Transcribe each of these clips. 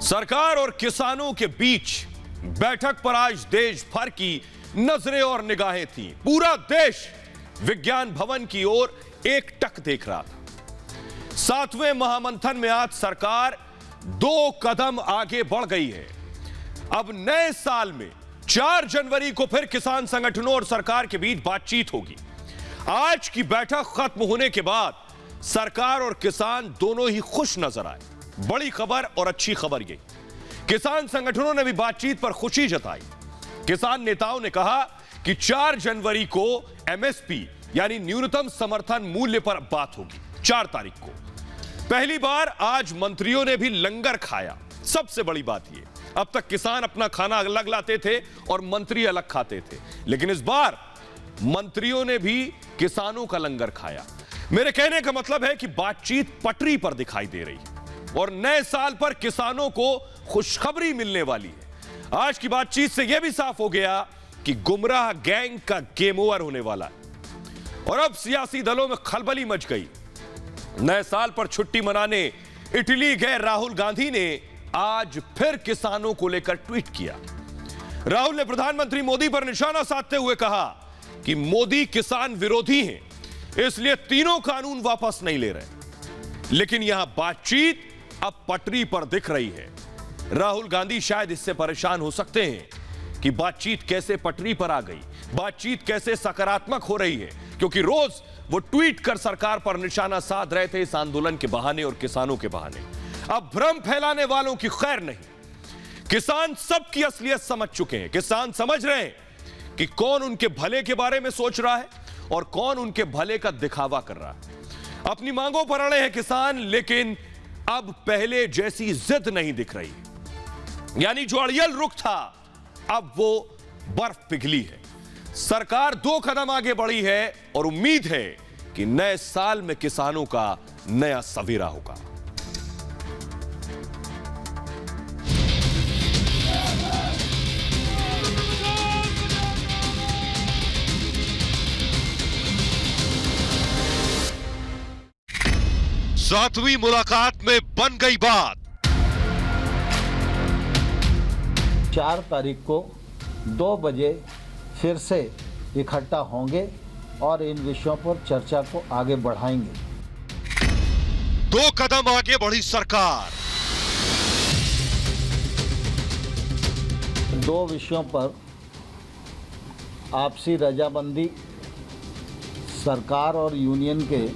सरकार और किसानों के बीच बैठक पर आज देश भर की नजरें और निगाहें थीं। पूरा देश विज्ञान भवन की ओर एकटक देख रहा था। 7वें महामंथन में आज सरकार 2 कदम आगे बढ़ गई है। अब नए साल में 4 जनवरी को फिर किसान संगठनों और सरकार के बीच बातचीत होगी। आज की बैठक खत्म होने के बाद सरकार और किसान दोनों ही खुश नजर आए। बड़ी खबर और अच्छी खबर यही, किसान संगठनों ने भी बातचीत पर खुशी जताई। किसान नेताओं ने कहा कि 4 जनवरी को एमएसपी यानी न्यूनतम समर्थन मूल्य पर बात होगी। 4 तारीख को पहली बार आज मंत्रियों ने भी लंगर खाया। सबसे बड़ी बात यह, अब तक किसान अपना खाना अलग लाते थे और मंत्री अलग खाते थे, लेकिन इस बार मंत्रियों ने भी किसानों का लंगर खाया। मेरे कहने का मतलब है कि बातचीत पटरी पर दिखाई दे रही है और नए साल पर किसानों को खुशखबरी मिलने वाली है। आज की बातचीत से यह भी साफ हो गया कि गुमराह गैंग का गेम ओवर होने वाला है और अब सियासी दलों में खलबली मच गई। नए साल पर छुट्टी मनाने इटली गए राहुल गांधी ने आज फिर किसानों को लेकर ट्वीट किया। राहुल ने प्रधानमंत्री मोदी पर निशाना साधते हुए कहा कि मोदी किसान विरोधी हैं, इसलिए तीनों कानून वापस नहीं ले रहे। लेकिन यहां बातचीत अब पटरी पर दिख रही है। राहुल गांधी शायद इससे परेशान हो सकते हैं कि बातचीत कैसे पटरी पर आ गई, बातचीत कैसे सकारात्मक हो रही है, क्योंकि रोज वो ट्वीट कर सरकार पर निशाना साध रहे थे इस आंदोलन के बहाने और किसानों के बहाने। अब भ्रम फैलाने वालों की खैर नहीं। किसान सबकी असलियत समझ चुके हैं। किसान समझ रहे हैं कि कौन उनके भले के बारे में सोच रहा है और कौन उनके भले का दिखावा कर रहा है। अपनी मांगों पर अड़े हैं किसान, लेकिन अब पहले जैसी जिद नहीं दिख रही। यानी जो अड़ियल रुख था, अब वो बर्फ पिघली है। सरकार 2 कदम आगे बढ़ी है और उम्मीद है कि नए साल में किसानों का नया सवेरा होगा। सातवीं मुलाकात में बन गई बात। 4 तारीख को 2 बजे फिर से इकट्ठा होंगे और इन विषयों पर चर्चा को आगे बढ़ाएंगे। 2 कदम आगे बढ़ी सरकार। 2 विषयों पर आपसी रजामंदी सरकार और यूनियन के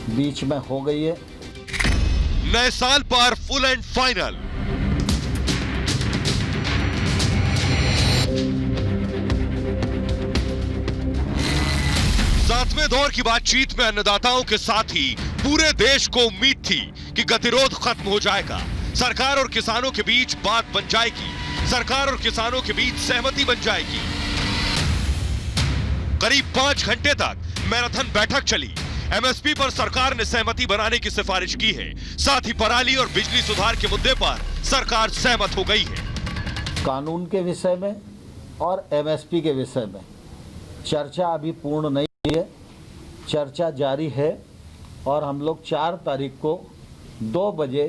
बीच में हो गई है। नए साल पर फुल एंड फाइनल। सातवें दौर की बातचीत में अन्नदाताओं के साथ ही पूरे देश को उम्मीद थी कि गतिरोध खत्म हो जाएगा, सरकार और किसानों के बीच बात बन जाएगी, सरकार और किसानों के बीच सहमति बन जाएगी। करीब 5 घंटे तक मैराथन बैठक चली। एमएसपी पर सरकार ने सहमति बनाने की सिफारिश की है। साथ ही पराली और बिजली सुधार के मुद्दे पर सरकार सहमत हो गई है। कानून के विषय में और एमएसपी के विषय में चर्चा अभी पूर्ण नहीं हुई है, चर्चा जारी है और हम लोग 4 तारीख को 2 बजे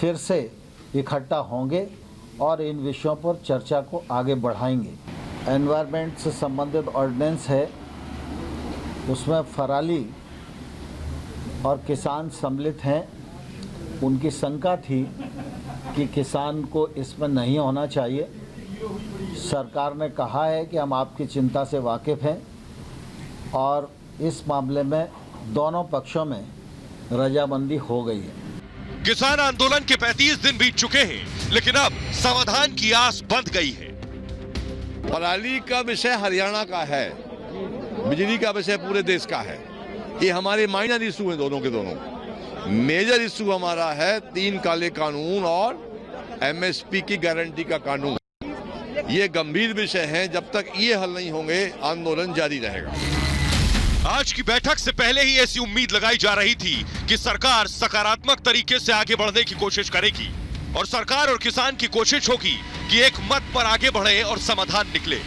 फिर से इकट्ठा होंगे और इन विषयों पर चर्चा को आगे बढ़ाएंगे। एनवायरनमेंट से संबंधित ऑर्डिनेंस है, उसमें पराली और किसान सम्मिलित हैं। उनकी शंका थी कि किसान को इसमें नहीं होना चाहिए। सरकार ने कहा है कि हम आपकी चिंता से वाकिफ़ हैं और इस मामले में दोनों पक्षों में रजामंदी हो गई है। किसान आंदोलन के 35 दिन बीत चुके हैं, लेकिन अब समाधान की आस बंध गई है। पराली का विषय हरियाणा का है, बिजली का विषय पूरे देश का है। ये हमारे माइनर इशू हैं दोनों के दोनों। मेजर इशू हमारा है 3 काले कानून और एमएसपी की गारंटी का कानून। ये गंभीर विषय हैं। जब तक ये हल नहीं होंगे आंदोलन जारी रहेगा। आज की बैठक से पहले ही ऐसी उम्मीद लगाई जा रही थी कि सरकार सकारात्मक तरीके से आगे बढ़ने की कोशिश करेगी और सरकार और किसान की कोशिश होगी कि एक मत पर आगे बढ़े और समाधान निकले।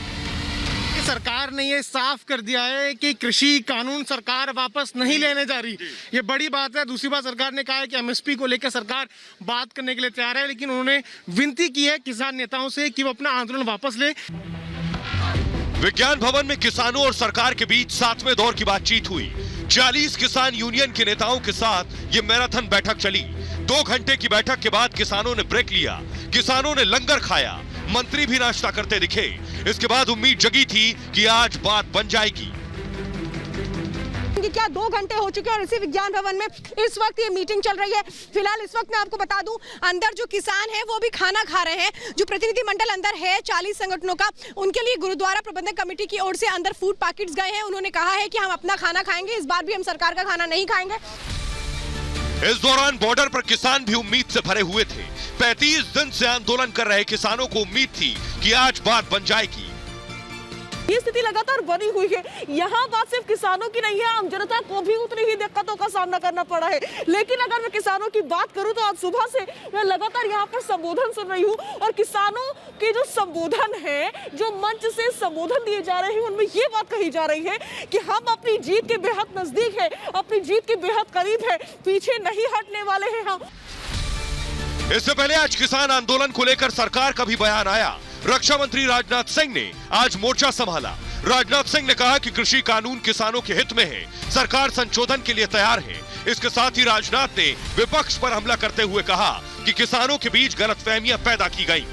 सरकार ने ये साफ कर दिया है कि कृषि कानून सरकार वापस नहीं लेने जा रही। ये बड़ी बात है। दूसरी बात, सरकार ने कहा है कि एमएसपी को लेकर सरकार बात करने के लिए तैयार है, लेकिन उन्होंने विनती की है किसान नेताओं से कि वो अपना आंदोलन वापस ले। विज्ञान भवन में किसानों और सरकार के बीच 7वें दौर की बातचीत हुई। 40 किसान यूनियन के नेताओं के साथ ये मैराथन बैठक चली। 2 घंटे की बैठक के बाद किसानों ने ब्रेक लिया, किसानों ने लंगर खाया, मंत्री भी नाश्ता करते दिखे। इसके बाद उम्मीद जगी थी कि आज बात बन जाएगी। क्या 2 घंटे हो चुके हैं और इसी विज्ञान भवन में इस वक्त ये मीटिंग चल रही है। फिलहाल इस वक्त मैं आपको बता दूं, अंदर जो किसान हैं वो भी खाना खा रहे हैं। जो प्रतिनिधिमंडल अंदर है 40 संगठनों का, उनके लिए गुरुद्वारा प्रबंधक कमेटी की ओर से अंदर फूड पैकेट्स गए हैं। उन्होंने कहा है कि हम अपना खाना खाएंगे, इस बार भी हम सरकार का खाना नहीं खाएंगे। इस दौरान बॉर्डर पर किसान भी उम्मीद से भरे हुए थे। 35 दिन से आंदोलन कर रहे किसानों को उम्मीद थी कि आज बात बन जाएगी। ये स्थिति लगातार बनी हुई है। यहाँ बात सिर्फ किसानों की नहीं है, आम जनता को भी उतनी ही दिक्कतों का सामना करना पड़ा है। लेकिन अगर मैं किसानों की बात करूं तो आज सुबह से मैं लगातार यहाँ पर संबोधन सुन रही हूँ और किसानों के जो संबोधन है, जो मंच से संबोधन दिए जा रहे हैं, उनमें ये बात कही जा रही है कि हम अपनी जीत के बेहद नजदीक है, अपनी जीत के बेहद करीब है, पीछे नहीं हटने वाले हैं हम। इससे पहले आज किसान आंदोलन को लेकर सरकार का भी बयान आया। रक्षा मंत्री राजनाथ सिंह ने आज मोर्चा संभाला। राजनाथ सिंह ने कहा कि कृषि कानून किसानों के हित में है, सरकार संशोधन के लिए तैयार है। इसके साथ ही राजनाथ ने विपक्ष पर हमला करते हुए कहा कि किसानों के बीच गलतफहमियां पैदा की गई।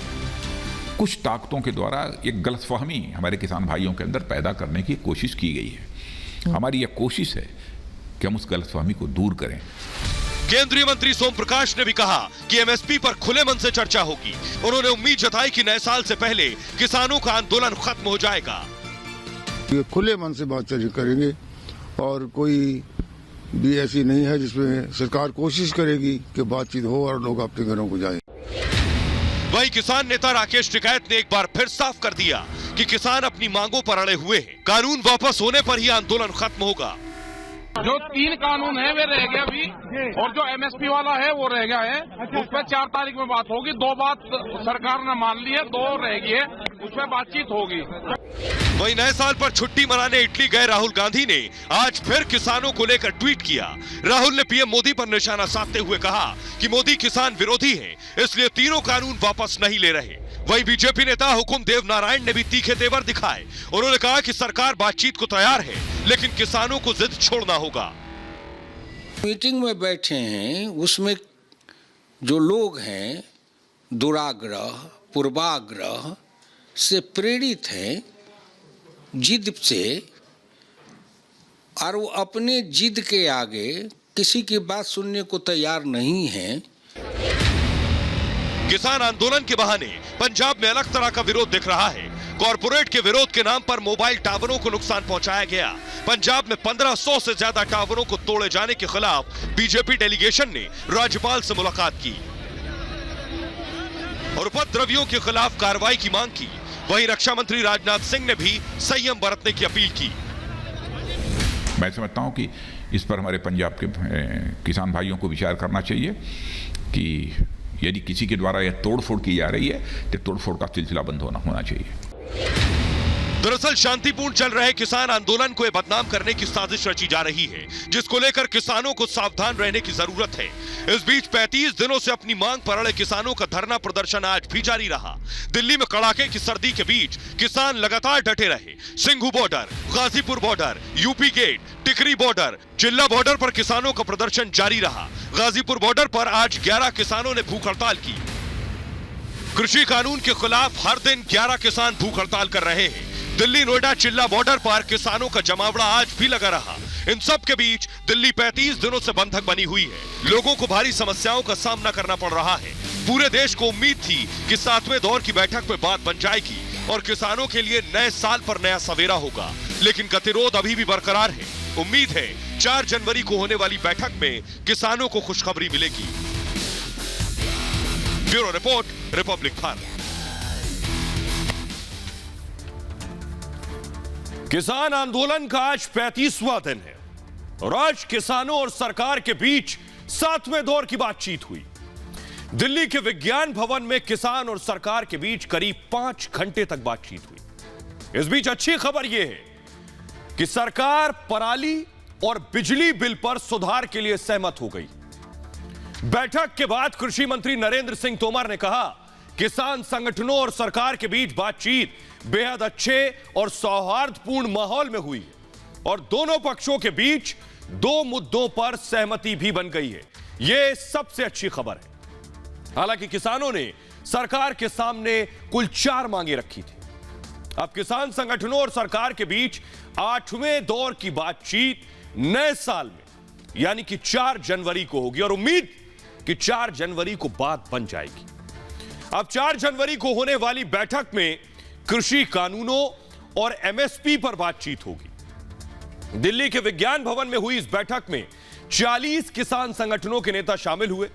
कुछ ताकतों के द्वारा एक गलतफहमी हमारे किसान भाइयों के अंदर पैदा करने की कोशिश की गई है। हमारी यह कोशिश है कि हम उस गलतफहमी को दूर करें। केंद्रीय मंत्री सोम प्रकाश ने भी कहा कि एमएसपी पर खुले मन से चर्चा होगी। उन्होंने उम्मीद जताई कि नए साल से पहले किसानों का आंदोलन खत्म हो जाएगा। ये खुले मन से बातचीत करेंगे और कोई भी ऐसी नहीं है जिसमें सरकार कोशिश करेगी कि बातचीत हो और लोग अपने घरों को जाएं। वहीं किसान नेता राकेश टिकैत ने एक बार फिर साफ कर दिया कि किसान अपनी मांगों पर अड़े हुए हैं। कानून वापस होने पर ही आंदोलन खत्म होगा। जो 3 कानून है वे रह गए अभी, और जो एमएसपी वाला है वो रह गया है। उस पर 4 तारीख में बात होगी। 2 बात सरकार ने मान ली है, 2 रह गई है, उसमें बातचीत होगी। वहीं नए साल पर छुट्टी मनाने इटली गए राहुल गांधी ने आज फिर किसानों को लेकर ट्वीट किया। राहुल ने पीएम मोदी पर निशाना साधते हुए कहा कि मोदी किसान विरोधी हैं, इसलिए तीनों कानून वापस नहीं ले रहे। वहीं बीजेपी नेता हुकुम देव नारायण ने भी तीखे तेवर दिखाए। उन्होंने कहा कि सरकार बातचीत को तैयार है, लेकिन किसानों को जिद छोड़ना होगा। मीटिंग में बैठे हैं, उसमें जो लोग हैं दुराग्रह पूर्वाग्रह से प्रेरित हैं, जिद से, और वो अपने जिद के आगे किसी की बात सुनने को तैयार नहीं है। किसान आंदोलन के बहाने पंजाब में अलग तरह का विरोध दिख रहा है। कॉरपोरेट के विरोध के नाम पर मोबाइल टावरों को नुकसान पहुंचाया गया। पंजाब में 1500 से ज्यादा टावरों को तोड़े जाने के खिलाफ बीजेपी डेलीगेशन ने राज्यपाल से मुलाकात की और उपद्रवियों के खिलाफ कार्रवाई की मांग की। वहीं रक्षा मंत्री राजनाथ सिंह ने भी संयम बरतने की अपील की। मैं समझता हूं कि इस पर हमारे पंजाब के किसान भाइयों को विचार करना चाहिए कि यदि किसी के द्वारा यह तोड़फोड़ की जा रही है तो तोड़फोड़ का सिलसिला बंद होना चाहिए। दरअसल शांतिपूर्ण चल रहे किसान आंदोलन को बदनाम करने की साजिश रची जा रही है, जिसको लेकर किसानों को सावधान रहने की जरूरत है। इस बीच 35 दिनों से अपनी मांग पर अड़े किसानों का धरना प्रदर्शन आज भी जारी रहा। दिल्ली में कड़ाके की सर्दी के बीच किसान लगातार डटे रहे। Singhu border, Ghazipur border, UP gate, Tikri border, Chilla border पर किसानों का प्रदर्शन जारी रहा। गाजीपुर बॉर्डर पर आज 11 किसानों ने भूख हड़ताल की। कृषि कानून के खिलाफ हर दिन 11 किसान भूख हड़ताल कर रहे हैं। दिल्ली नोएडा चिल्ला बॉर्डर पर किसानों का जमावड़ा आज भी लगा रहा। इन सब के बीच दिल्ली 35 दिनों से बंधक बनी हुई है। लोगों को भारी समस्याओं का सामना करना पड़ रहा है। पूरे देश को उम्मीद थी कि 7वें दौर की बैठक में बात बन जाएगी और किसानों के लिए नए साल पर नया सवेरा होगा, लेकिन गतिरोध अभी भी बरकरार है। उम्मीद है 4 जनवरी को होने वाली बैठक में किसानों को खुशखबरी मिलेगी। Bureau report, Republic Bharat. किसान आंदोलन का आज 35वां दिन है और आज किसानों और सरकार के बीच 7वें दौर की बातचीत हुई। दिल्ली के विज्ञान भवन में किसान और सरकार के बीच करीब 5 घंटे तक बातचीत हुई। इस बीच अच्छी खबर यह है कि सरकार पराली और बिजली बिल पर सुधार के लिए सहमत हो गई। बैठक के बाद कृषि मंत्री नरेंद्र सिंह तोमर ने कहा, किसान संगठनों और सरकार के बीच बातचीत बेहद अच्छे और सौहार्दपूर्ण माहौल में हुई और दोनों पक्षों के बीच 2 मुद्दों पर सहमति भी बन गई है। यह सबसे अच्छी खबर है। हालांकि किसानों ने सरकार के सामने कुल 4 मांगे रखी थी। अब किसान संगठनों और सरकार के बीच 8वें दौर की बातचीत नए साल में यानी कि 4 जनवरी को होगी और उम्मीद कि 4 जनवरी को बात बन जाएगी। अब 4 जनवरी को होने वाली बैठक में कृषि कानूनों और एमएसपी पर बातचीत होगी। दिल्ली के विज्ञान भवन में हुई इस बैठक में 40 किसान संगठनों के नेता शामिल हुए।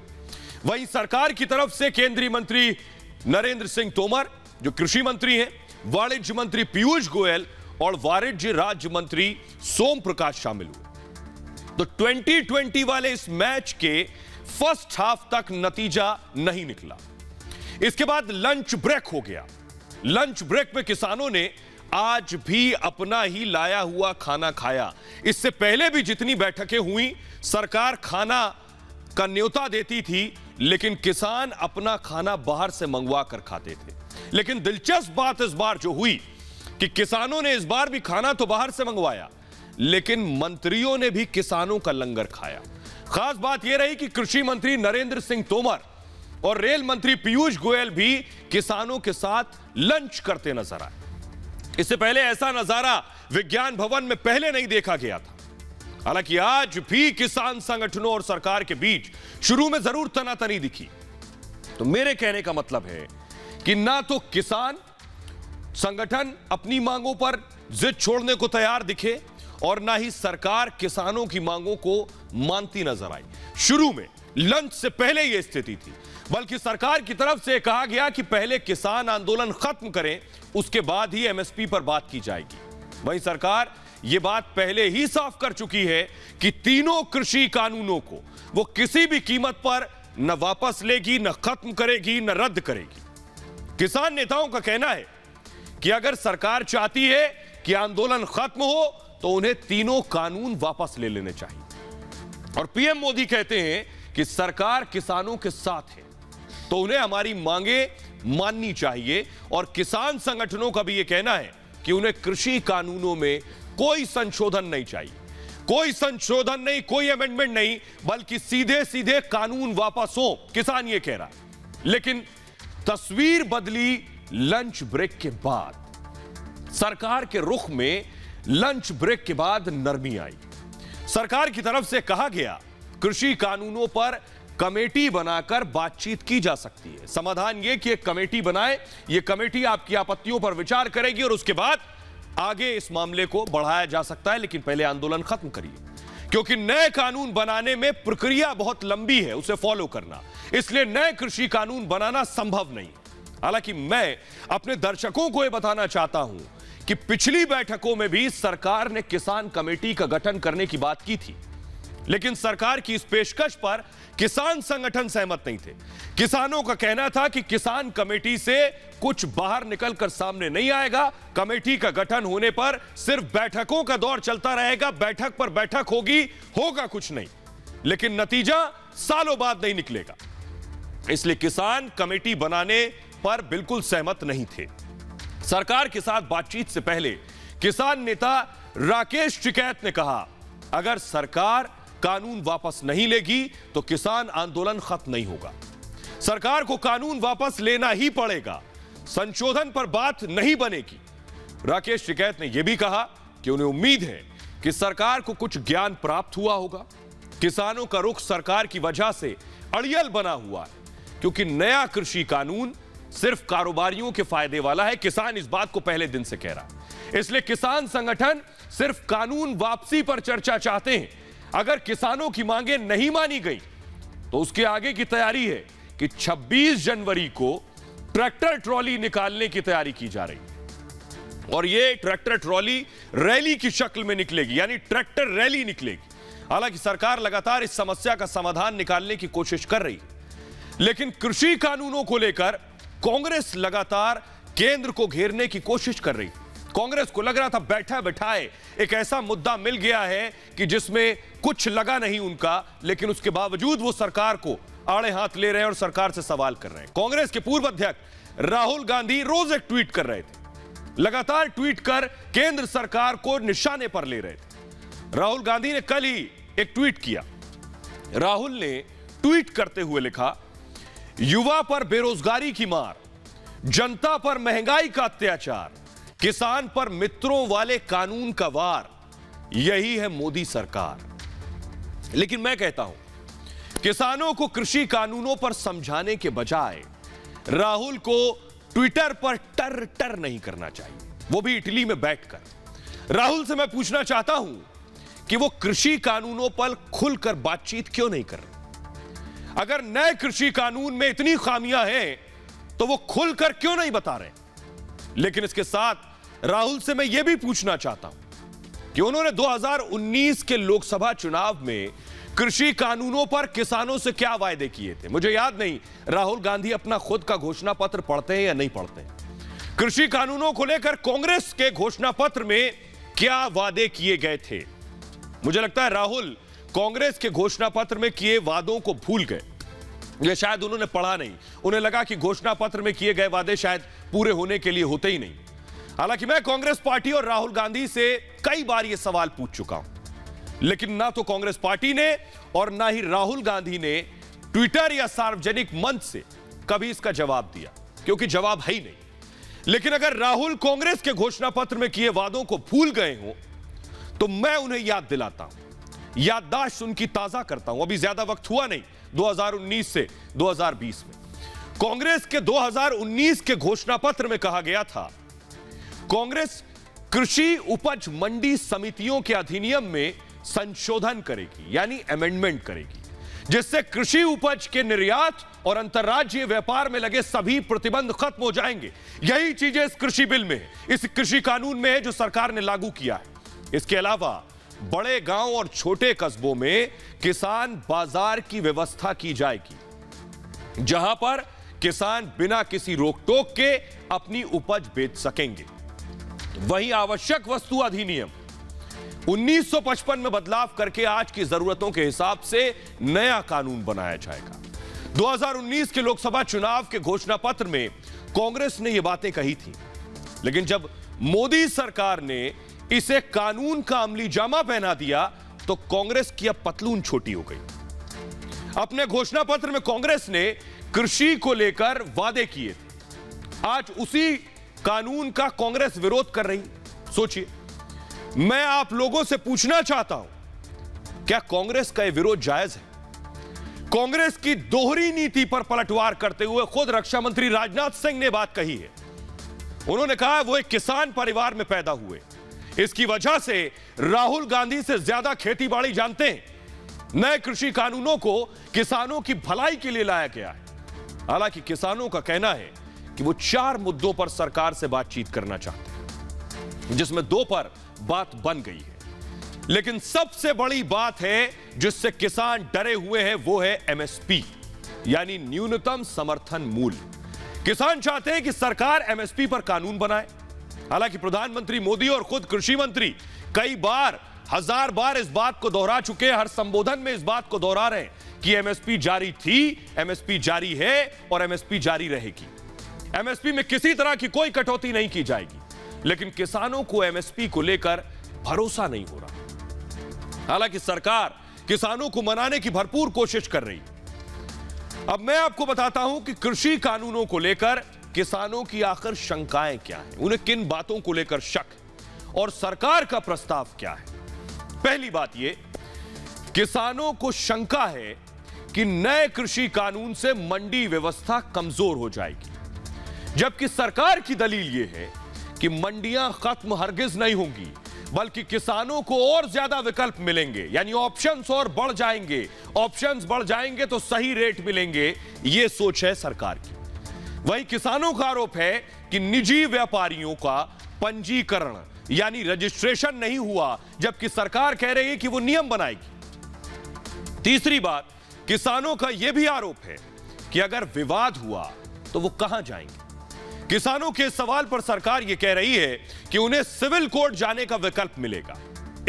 वहीं सरकार की तरफ से केंद्रीय मंत्री नरेंद्र सिंह तोमर जो कृषि मंत्री हैं, वाणिज्य मंत्री पीयूष गोयल और वाणिज्य राज्य मंत्री सोम प्रकाश शामिल हुए। तो 2020 वाले इस मैच के फर्स्ट हाफ तक नतीजा नहीं निकला। इसके बाद लंच ब्रेक हो गया। लंच ब्रेक में किसानों ने आज भी अपना ही लाया हुआ खाना खाया। इससे पहले भी जितनी बैठकें हुई, सरकार खाना का न्योता देती थी, लेकिन किसान अपना खाना बाहर से मंगवा कर खाते थे। लेकिन दिलचस्प बात इस बार जो हुई कि किसानों ने इस बार भी खाना तो बाहर से मंगवाया, लेकिन मंत्रियों ने भी किसानों का लंगर खाया। खास बात यह रही कि कृषि मंत्री नरेंद्र सिंह तोमर और रेल मंत्री पीयूष गोयल भी किसानों के साथ लंच करते नजर आए। इससे पहले ऐसा नजारा विज्ञान भवन में पहले नहीं देखा गया था। हालांकि आज भी किसान संगठनों और सरकार के बीच शुरू में जरूर तनातनी दिखी। तो मेरे कहने का मतलब है कि ना तो किसान संगठन अपनी मांगों पर जिद छोड़ने को तैयार दिखे और ना ही सरकार किसानों की मांगों को मानती नजर आई। शुरू में लंच से पहले यह स्थिति थी, बल्कि सरकार की तरफ से कहा गया कि पहले किसान आंदोलन खत्म करें, उसके बाद ही एमएसपी पर बात की जाएगी। वहीं सरकार यह बात पहले ही साफ कर चुकी है कि तीनों कृषि कानूनों को वो किसी भी कीमत पर न वापस लेगी, न खत्म करेगी, न रद्द करेगी। किसान नेताओं का कहना है कि अगर सरकार चाहती है कि आंदोलन खत्म हो तो उन्हें तीनों कानून वापस ले लेने चाहिए। और पीएम मोदी कहते हैं कि सरकार किसानों के साथ है, तो उन्हें हमारी मांगे माननी चाहिए। और किसान संगठनों का भी यह कहना है कि उन्हें कृषि कानूनों में कोई संशोधन नहीं चाहिए, कोई संशोधन नहीं, कोई अमेंडमेंट नहीं, बल्कि सीधे सीधे कानून वापस हो, किसान ये कह रहा है। लेकिन तस्वीर बदली लंच ब्रेक के बाद। सरकार के रुख में लंच ब्रेक के बाद नरमी आई। सरकार की तरफ से कहा गया, कृषि कानूनों पर कमेटी बनाकर बातचीत की जा सकती है। समाधान यह कि एक कमेटी बनाए, यह कमेटी आपकी आपत्तियों पर विचार करेगी और उसके बाद आगे इस मामले को बढ़ाया जा सकता है, लेकिन पहले आंदोलन खत्म करिए, क्योंकि नए कानून बनाने में प्रक्रिया बहुत लंबी है, उसे फॉलो करना, इसलिए नए कृषि कानून बनाना संभव नहीं। हालांकि मैं अपने दर्शकों को यह बताना चाहता हूं कि पिछली बैठकों में भी सरकार ने किसान कमेटी का गठन करने की बात की थी, लेकिन सरकार की इस पेशकश पर किसान संगठन सहमत नहीं थे। किसानों का कहना था कि किसान कमेटी से कुछ बाहर निकलकर सामने नहीं आएगा, कमेटी का गठन होने पर सिर्फ बैठकों का दौर चलता रहेगा, बैठक पर बैठक होगी, होगा कुछ नहीं, लेकिन नतीजा सालों बाद नहीं निकलेगा। इसलिए किसान कमेटी बनाने पर बिल्कुल सहमत नहीं थे। सरकार के साथ बातचीत से पहले किसान नेता राकेश टिकैत ने कहा, अगर सरकार कानून वापस नहीं लेगी तो किसान आंदोलन खत्म नहीं होगा। सरकार को कानून वापस लेना ही पड़ेगा, संशोधन पर बात नहीं बनेगी। राकेश टिकैत ने यह भी कहा कि उन्हें उम्मीद है कि सरकार को कुछ ज्ञान प्राप्त हुआ होगा। किसानों का रुख सरकार की वजह से अड़ियल बना हुआ है, क्योंकि नया कृषि कानून सिर्फ कारोबारियों के फायदे वाला है। किसान इस बात को पहले दिन से कह रहा है, इसलिए किसान संगठन सिर्फ कानून वापसी पर चर्चा चाहते हैं। अगर किसानों की मांगे नहीं मानी गई तो उसके आगे की तैयारी है कि 26 जनवरी को ट्रैक्टर ट्रॉली निकालने की तैयारी की जा रही है और यह ट्रैक्टर ट्रॉली रैली की शक्ल में निकलेगी, यानी ट्रैक्टर रैली निकलेगी। हालांकि सरकार लगातार इस समस्या का समाधान निकालने की कोशिश कर रही है, लेकिन कृषि कानूनों को लेकर कांग्रेस लगातार केंद्र को घेरने की कोशिश कर रही है। कांग्रेस को लग रहा था बैठा बैठाए एक ऐसा मुद्दा मिल गया है कि जिसमें कुछ लगा नहीं उनका, लेकिन उसके बावजूद वो सरकार को आड़े हाथ ले रहे हैं और सरकार से सवाल कर रहे हैं। कांग्रेस के पूर्व अध्यक्ष राहुल गांधी रोज एक ट्वीट कर रहे थे, लगातार ट्वीट कर केंद्र सरकार को निशाने पर ले रहे थे। राहुल गांधी ने कल ही एक ट्वीट किया। राहुल ने ट्वीट करते हुए लिखा, युवा पर बेरोजगारी की मार, जनता पर महंगाई का अत्याचार, किसान पर मित्रों वाले कानून का वार, यही है मोदी सरकार। लेकिन मैं कहता हूं, किसानों को कृषि कानूनों पर समझाने के बजाय राहुल को ट्विटर पर टर टर नहीं करना चाहिए, वो भी इटली में बैठकर। राहुल से मैं पूछना चाहता हूं कि वो कृषि कानूनों पर खुलकर बातचीत क्यों नहीं कर रहे? अगर नए कृषि कानून में इतनी खामियां हैं तो वो खुलकर क्यों नहीं बता रहे? लेकिन इसके साथ राहुल से मैं यह भी पूछना चाहता हूं कि उन्होंने 2019 के लोकसभा चुनाव में कृषि कानूनों पर किसानों से क्या वायदे किए थे। मुझे याद नहीं राहुल गांधी अपना खुद का घोषणा पत्र पढ़ते हैं या नहीं पढ़ते हैं। कृषि कानूनों को लेकर कांग्रेस के घोषणा पत्र में क्या वादे किए गए थे? मुझे लगता है राहुल कांग्रेस के घोषणा पत्र में किए वादों को भूल गए, या शायद उन्होंने पढ़ा नहीं। उन्हें लगा कि घोषणा पत्र में किए गए वादे शायद पूरे होने के लिए होते ही नहीं। हालांकि मैं कांग्रेस पार्टी और राहुल गांधी से कई बार यह सवाल पूछ चुका हूं, लेकिन ना तो कांग्रेस पार्टी ने और ना ही राहुल गांधी ने ट्विटर या सार्वजनिक मंच से कभी इसका जवाब दिया, क्योंकि जवाब है ही नहीं। लेकिन अगर राहुल कांग्रेस के घोषणा पत्र में किए वादों को भूल गए हो तो मैं उन्हें याद दिलाता हूं, याददाश्त उनकी ताजा करता हूं। अभी ज्यादा वक्त हुआ नहीं 2019 से 2020 में। कांग्रेस के 2019 के घोषणा पत्र में कहा गया था, कांग्रेस कृषि उपज मंडी समितियों के अधिनियम में संशोधन करेगी, यानी अमेंडमेंट करेगी, जिससे कृषि उपज के निर्यात और अंतर्राज्यीय व्यापार में लगे सभी प्रतिबंध खत्म हो जाएंगे। यही चीजें इस कृषि बिल में है, इस कृषि कानून में है जो सरकार ने लागू किया है। इसके अलावा बड़े गांव और छोटे कस्बों में किसान बाजार की व्यवस्था की जाएगी, जहां पर किसान बिना किसी रोक टोक के अपनी उपज बेच सकेंगे। वहीं आवश्यक वस्तु अधिनियम 1955 में बदलाव करके आज की जरूरतों के हिसाब से नया कानून बनाया जाएगा। 2019 के लोकसभा चुनाव के घोषणा पत्र में कांग्रेस ने यह बातें कही थी, लेकिन जब मोदी सरकार ने इसे कानून का अमली जामा पहना दिया तो कांग्रेस की अब पतलून छोटी हो गई। अपने घोषणा पत्र में कांग्रेस ने कृषि को लेकर वादे किए थे, आज उसी कानून का कांग्रेस विरोध कर रही। सोचिए, मैं आप लोगों से पूछना चाहता हूं, क्या कांग्रेस का यह विरोध जायज है? कांग्रेस की दोहरी नीति पर पलटवार करते हुए खुद रक्षा मंत्री राजनाथ सिंह ने बात कही है। उन्होंने कहा वो एक किसान परिवार में पैदा हुए, इसकी वजह से राहुल गांधी से ज्यादा खेतीबाड़ी जानते हैं। नए कृषि कानूनों को किसानों की भलाई के लिए लाया गया है। हालांकि किसानों का कहना है कि वो 4 मुद्दों पर सरकार से बातचीत करना चाहते हैं, जिसमें 2 पर बात बन गई है। लेकिन सबसे बड़ी बात है जिससे किसान डरे हुए हैं, वो है एमएसपी, यानी न्यूनतम समर्थन मूल्य। किसान चाहते हैं कि सरकार एमएसपी पर कानून बनाए। हालांकि प्रधानमंत्री मोदी और खुद कृषि मंत्री कई बार, 1000 बार इस बात को दोहरा चुके हैं, हर संबोधन में इस बात को दोहरा रहे हैं कि एमएसपी जारी थी, एमएसपी जारी है और एमएसपी जारी रहेगी। एमएसपी में किसी तरह की कोई कटौती नहीं की जाएगी। लेकिन किसानों को एमएसपी को लेकर भरोसा नहीं हो रहा। हालांकि सरकार किसानों को मनाने की भरपूर कोशिश कर रही है। अब मैं आपको बताता हूं कि कृषि कानूनों को लेकर किसानों की आखिर शंकाएं क्या हैं, उन्हें किन बातों को लेकर शक है और सरकार का प्रस्ताव क्या है। पहली बात यह, किसानों को शंका है कि नए कृषि कानून से मंडी व्यवस्था कमजोर हो जाएगी, जबकि सरकार की दलील यह है कि मंडियां खत्म हरगिज नहीं होंगी, बल्कि किसानों को और ज्यादा विकल्प मिलेंगे, यानी ऑप्शंस और बढ़ जाएंगे। ऑप्शंस बढ़ जाएंगे तो सही रेट मिलेंगे, यह सोच है सरकार की। वहीं किसानों का आरोप है कि निजी व्यापारियों का पंजीकरण यानी रजिस्ट्रेशन नहीं हुआ, जबकि सरकार कह रही है कि वो नियम बनाएगी। तीसरी बात, किसानों का यह भी आरोप है कि अगर विवाद हुआ तो वो कहां जाएंगे। किसानों के सवाल पर सरकार यह कह रही है कि उन्हें सिविल कोर्ट जाने का विकल्प मिलेगा,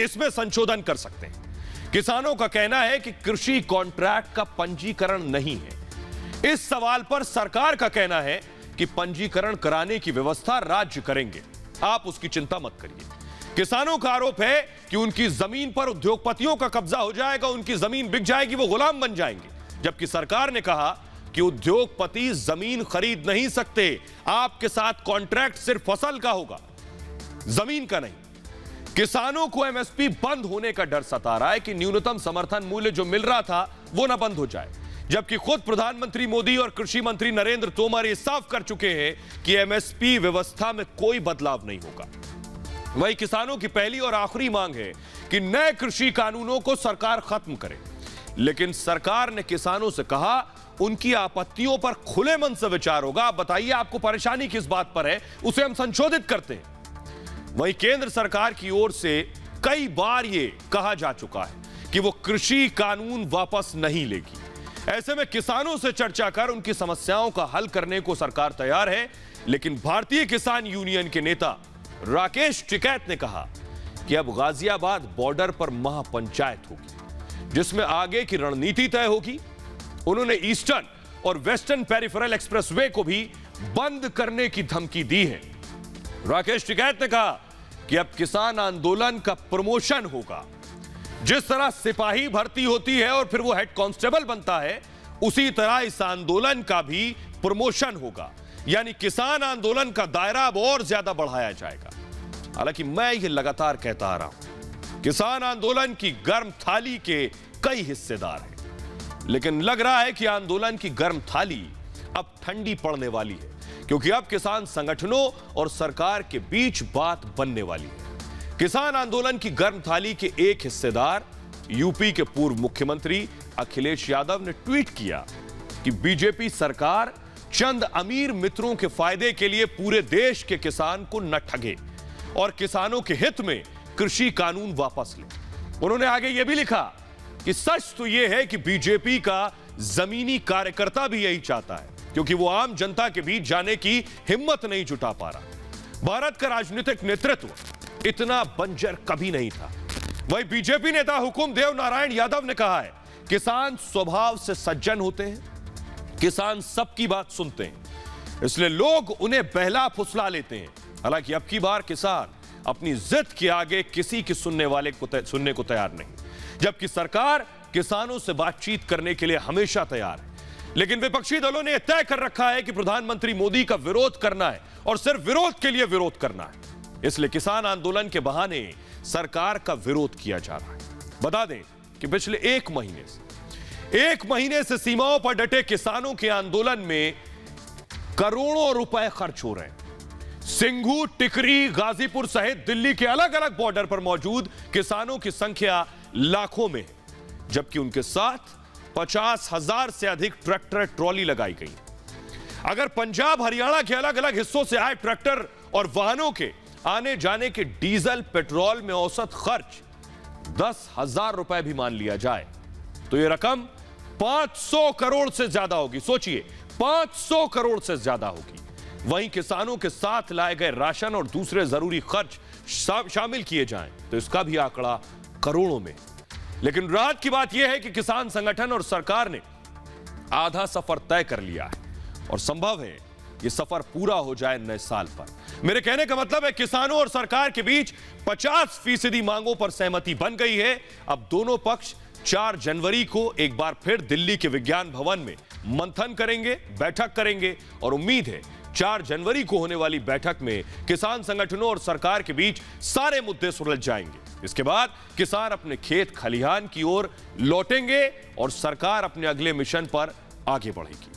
इसमें संशोधन कर सकते हैं। किसानों का कहना है कि कृषि कॉन्ट्रैक्ट का पंजीकरण नहीं है। इस सवाल पर सरकार का कहना है कि पंजीकरण कराने की व्यवस्था राज्य करेंगे, आप उसकी चिंता मत करिए। किसानों का आरोप है कि उनकी जमीन पर उद्योगपतियों का कब्जा हो जाएगा, उनकी जमीन बिक जाएगी, वो गुलाम बन जाएंगे, जबकि सरकार ने कहा कि उद्योगपति जमीन खरीद नहीं सकते, आपके साथ कॉन्ट्रैक्ट सिर्फ फसल का होगा, जमीन का नहीं। किसानों को एमएसपी बंद होने का डर सता रहा है कि न्यूनतम समर्थन मूल्य जो मिल रहा था वो ना बंद हो जाए, जबकि खुद प्रधानमंत्री मोदी और कृषि मंत्री नरेंद्र तोमर ये साफ कर चुके हैं कि एमएसपी व्यवस्था में कोई बदलाव नहीं होगा। वही किसानों की पहली और आखिरी मांग है कि नए कृषि कानूनों को सरकार खत्म करे, लेकिन सरकार ने किसानों से कहा उनकी आपत्तियों पर खुले मन से विचार होगा। आप बताइए आपको परेशानी किस बात पर है, उसे हम संशोधित करते हैं। वहीं केंद्र सरकार की ओर से कई बार यह कहा जा चुका है कि वो कृषि कानून वापस नहीं लेगी। ऐसे में किसानों से चर्चा कर उनकी समस्याओं का हल करने को सरकार तैयार है, लेकिन भारतीय किसान यूनियन के नेता राकेश टिकैत ने कहा कि अब गाजियाबाद बॉर्डर पर महापंचायत होगी, जिसमें आगे की रणनीति तय होगी। उन्होंने ईस्टर्न और वेस्टर्न पेरिफेरल एक्सप्रेसवे को भी बंद करने की धमकी दी है। राकेश टिकैत ने कहा कि अब किसान आंदोलन का प्रमोशन होगा। जिस तरह सिपाही भर्ती होती है और फिर वो हेड कांस्टेबल बनता है, उसी तरह इस आंदोलन का भी प्रमोशन होगा, यानी किसान आंदोलन का दायरा अब और ज्यादा बढ़ाया जाएगा। हालांकि मैं ये लगातार कहता आ रहा हूं, किसान आंदोलन की गर्म थाली के कई हिस्सेदार हैं, लेकिन लग रहा है कि आंदोलन की गर्म थाली अब ठंडी पड़ने वाली है, क्योंकि अब किसान संगठनों और सरकार के बीच बात बनने वाली है। किसान आंदोलन की गर्म थाली के एक हिस्सेदार यूपी के पूर्व मुख्यमंत्री अखिलेश यादव ने ट्वीट किया कि बीजेपी सरकार चंद अमीर मित्रों के फायदे के लिए पूरे देश के किसान को न ठगे और किसानों के हित में कृषि कानून वापस ले। उन्होंने आगे यह भी लिखा कि सच तो यह है कि बीजेपी का जमीनी कार्यकर्ता भी यही चाहता है, क्योंकि वो आम जनता के बीच जाने की हिम्मत नहीं जुटा पा रहा। भारत का राजनीतिक नेतृत्व इतना बंजर कभी नहीं था। वही बीजेपी नेता हुकुमदेव नारायण यादव ने कहा है, किसान स्वभाव से सज्जन होते हैं, किसान सबकी बात सुनते हैं, इसलिए लोग उन्हें बहला फुसला लेते हैं। हालांकि अब की बार किसान अपनी जिद के आगे किसी की सुनने को तैयार नहीं, जबकि सरकार किसानों से बातचीत करने के लिए हमेशा तैयार है। लेकिन विपक्षी दलों ने यह तय कर रखा है कि प्रधानमंत्री मोदी का विरोध करना है और सिर्फ विरोध के लिए विरोध करना है, इसलिए किसान आंदोलन के बहाने सरकार का विरोध किया जा रहा है। बता दें कि पिछले एक महीने से सीमाओं पर डटे किसानों के आंदोलन में करोड़ों रुपए खर्च हो रहे हैं। सिंघू, टिकरी, गाजीपुर सहित दिल्ली के अलग अलग बॉर्डर पर मौजूद किसानों की संख्या लाखों में है, जबकि उनके साथ 50,000 से अधिक ट्रैक्टर ट्रॉली लगाई गई। अगर पंजाब हरियाणा के अलग अलग हिस्सों से आए ट्रैक्टर और वाहनों के आने जाने के डीजल पेट्रोल में औसत खर्च 10,000 रुपए भी मान लिया जाए तो यह रकम 500 करोड़ से ज्यादा होगी। सोचिए, 500 करोड़ से ज्यादा होगी। वहीं किसानों के साथ लाए गए राशन और दूसरे जरूरी खर्च शामिल किए जाएं तो इसका भी आंकड़ा करोड़ों में। लेकिन राहत की बात यह है कि किसान संगठन और सरकार ने आधा सफर तय कर लिया है और संभव है यह सफर पूरा हो जाए नए साल पर। मेरे कहने का मतलब है किसानों और सरकार के बीच 50% मांगों पर सहमति बन गई है। अब दोनों पक्ष 4 जनवरी को एक बार फिर दिल्ली के विज्ञान भवन में मंथन करेंगे, बैठक करेंगे और उम्मीद है 4 जनवरी को होने वाली बैठक में किसान संगठनों और सरकार के बीच सारे मुद्दे सुलझ जाएंगे। इसके बाद किसान अपने खेत खलिहान की ओर लौटेंगे और सरकार अपने अगले मिशन पर आगे बढ़ेगी।